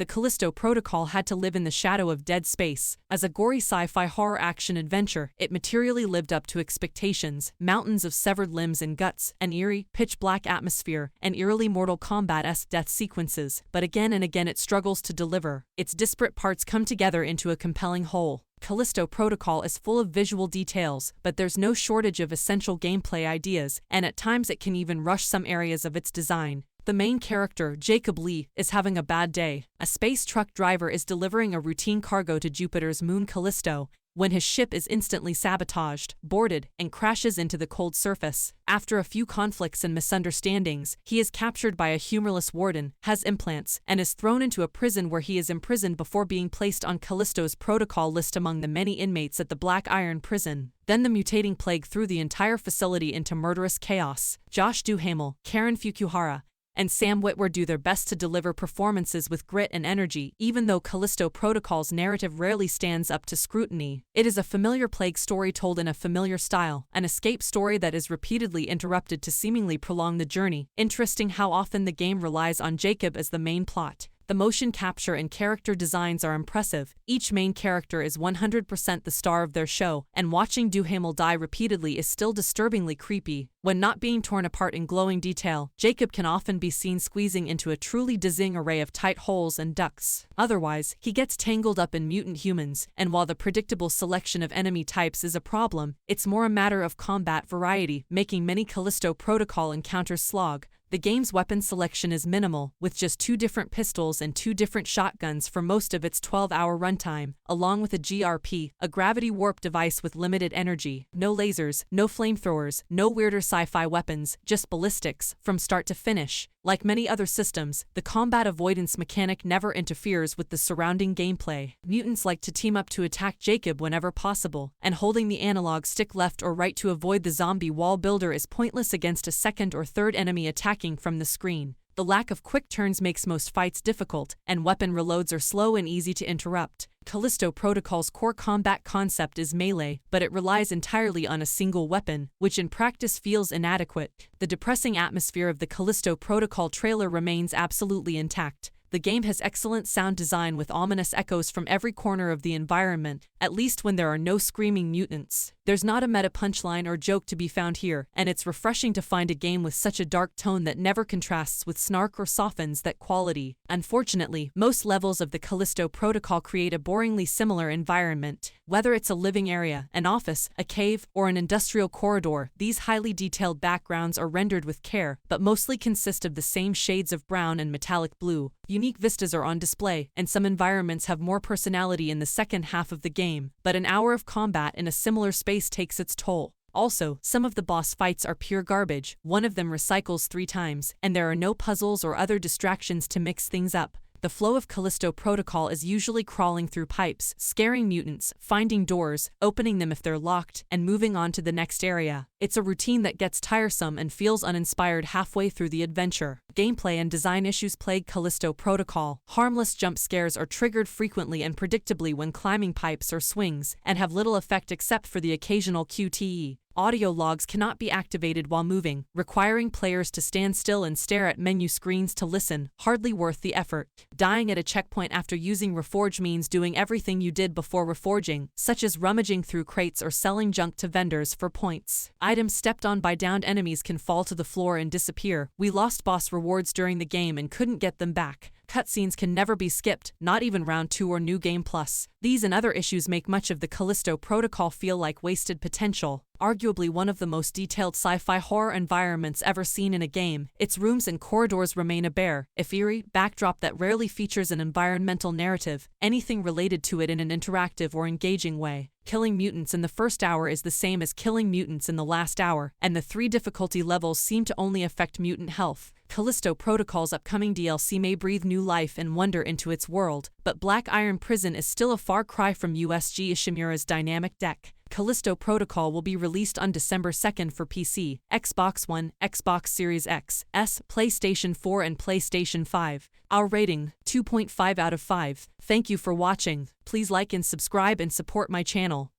the Callisto Protocol had to live in the shadow of dead space. As a gory sci-fi horror action adventure, it materially lived up to expectations: mountains of severed limbs and guts, an eerie, pitch-black atmosphere, and eerily Mortal Kombat-esque death sequences. But again and again it struggles to deliver. Its disparate parts come together into a compelling whole. Callisto Protocol is full of visual details, but there's no shortage of essential gameplay ideas, and at times it can even rush some areas of its design. The main character, Jacob Lee, is having a bad day. A space truck driver is delivering a routine cargo to Jupiter's moon Callisto when his ship is instantly sabotaged, boarded, and crashes into the cold surface. After a few conflicts and misunderstandings, he is captured by a humorless warden, has implants, and is thrown into a prison where he is imprisoned before being placed on Callisto's protocol list among the many inmates at the Black Iron prison. Then the mutating plague threw the entire facility into murderous chaos. Josh Duhamel, Karen Fukuhara, and Sam Witwer do their best to deliver performances with grit and energy, even though Callisto Protocol's narrative rarely stands up to scrutiny. It is a familiar plague story told in a familiar style, an escape story that is repeatedly interrupted to seemingly prolong the journey. Interesting how often the game relies on Jacob as the main plot. The motion capture and character designs are impressive. Each main character is 100% the star of their show, and watching Duhamel die repeatedly is still disturbingly creepy. When not being torn apart in glowing detail, Jacob can often be seen squeezing into a truly dizzying array of tight holes and ducts. Otherwise, he gets tangled up in mutant humans, and while the predictable selection of enemy types is a problem, it's more a matter of combat variety, making many Callisto Protocol encounters slog. The game's weapon selection is minimal, with just 2 different pistols and 2 different shotguns for most of its 12-hour runtime, along with a GRP, a gravity warp device with limited energy. No lasers, no flamethrowers, no weirder sci-fi weapons, just ballistics, from start to finish. Like many other systems, the combat avoidance mechanic never interferes with the surrounding gameplay. Mutants like to team up to attack Jacob whenever possible, and holding the analog stick left or right to avoid the zombie wall builder is pointless against a second or third enemy attacking from the screen. The lack of quick turns makes most fights difficult, and weapon reloads are slow and easy to interrupt. Callisto Protocol's core combat concept is melee, but it relies entirely on a single weapon, which in practice feels inadequate. The depressing atmosphere of the Callisto Protocol trailer remains absolutely intact. The game has excellent sound design with ominous echoes from every corner of the environment, at least when there are no screaming mutants. There's not a meta punchline or joke to be found here, and it's refreshing to find a game with such a dark tone that never contrasts with snark or softens that quality. Unfortunately, most levels of the Callisto Protocol create a boringly similar environment. Whether it's a living area, an office, a cave, or an industrial corridor, these highly detailed backgrounds are rendered with care, but mostly consist of the same shades of brown and metallic blue. Unique vistas are on display, and some environments have more personality in the second half of the game, but an hour of combat in a similar space takes its toll. Also, some of the boss fights are pure garbage, one of them recycles 3 times, and there are no puzzles or other distractions to mix things up. The flow of Callisto Protocol is usually crawling through pipes, scaring mutants, finding doors, opening them if they're locked, and moving on to the next area. It's a routine that gets tiresome and feels uninspired halfway through the adventure. Gameplay and design issues plague Callisto Protocol. Harmless jump scares are triggered frequently and predictably when climbing pipes or swings, and have little effect except for the occasional QTE. Audio logs cannot be activated while moving, requiring players to stand still and stare at menu screens to listen, hardly worth the effort. Dying at a checkpoint after using Reforge means doing everything you did before reforging, such as rummaging through crates or selling junk to vendors for points. Items stepped on by downed enemies can fall to the floor and disappear. We lost boss rewards during the game and couldn't get them back. Cutscenes can never be skipped, not even Round 2 or New Game Plus. These and other issues make much of the Callisto Protocol feel like wasted potential. Arguably one of the most detailed sci-fi horror environments ever seen in a game, its rooms and corridors remain a bare, if eerie, backdrop that rarely features an environmental narrative, anything related to it in an interactive or engaging way. Killing mutants in the first hour is the same as killing mutants in the last hour, and the 3 difficulty levels seem to only affect mutant health. Callisto Protocol's upcoming DLC may breathe new life and wonder into its world, but Black Iron Prison is still a far cry from issci Ishimura's dynamic deck. Callisto Protocol will be released on December 2nd for PC, Xbox One, Xbox Series X, S, PlayStation 4 and PlayStation 5. Our rating, 2.5 out of 5. Thank you for watching. Please like and subscribe and support my channel.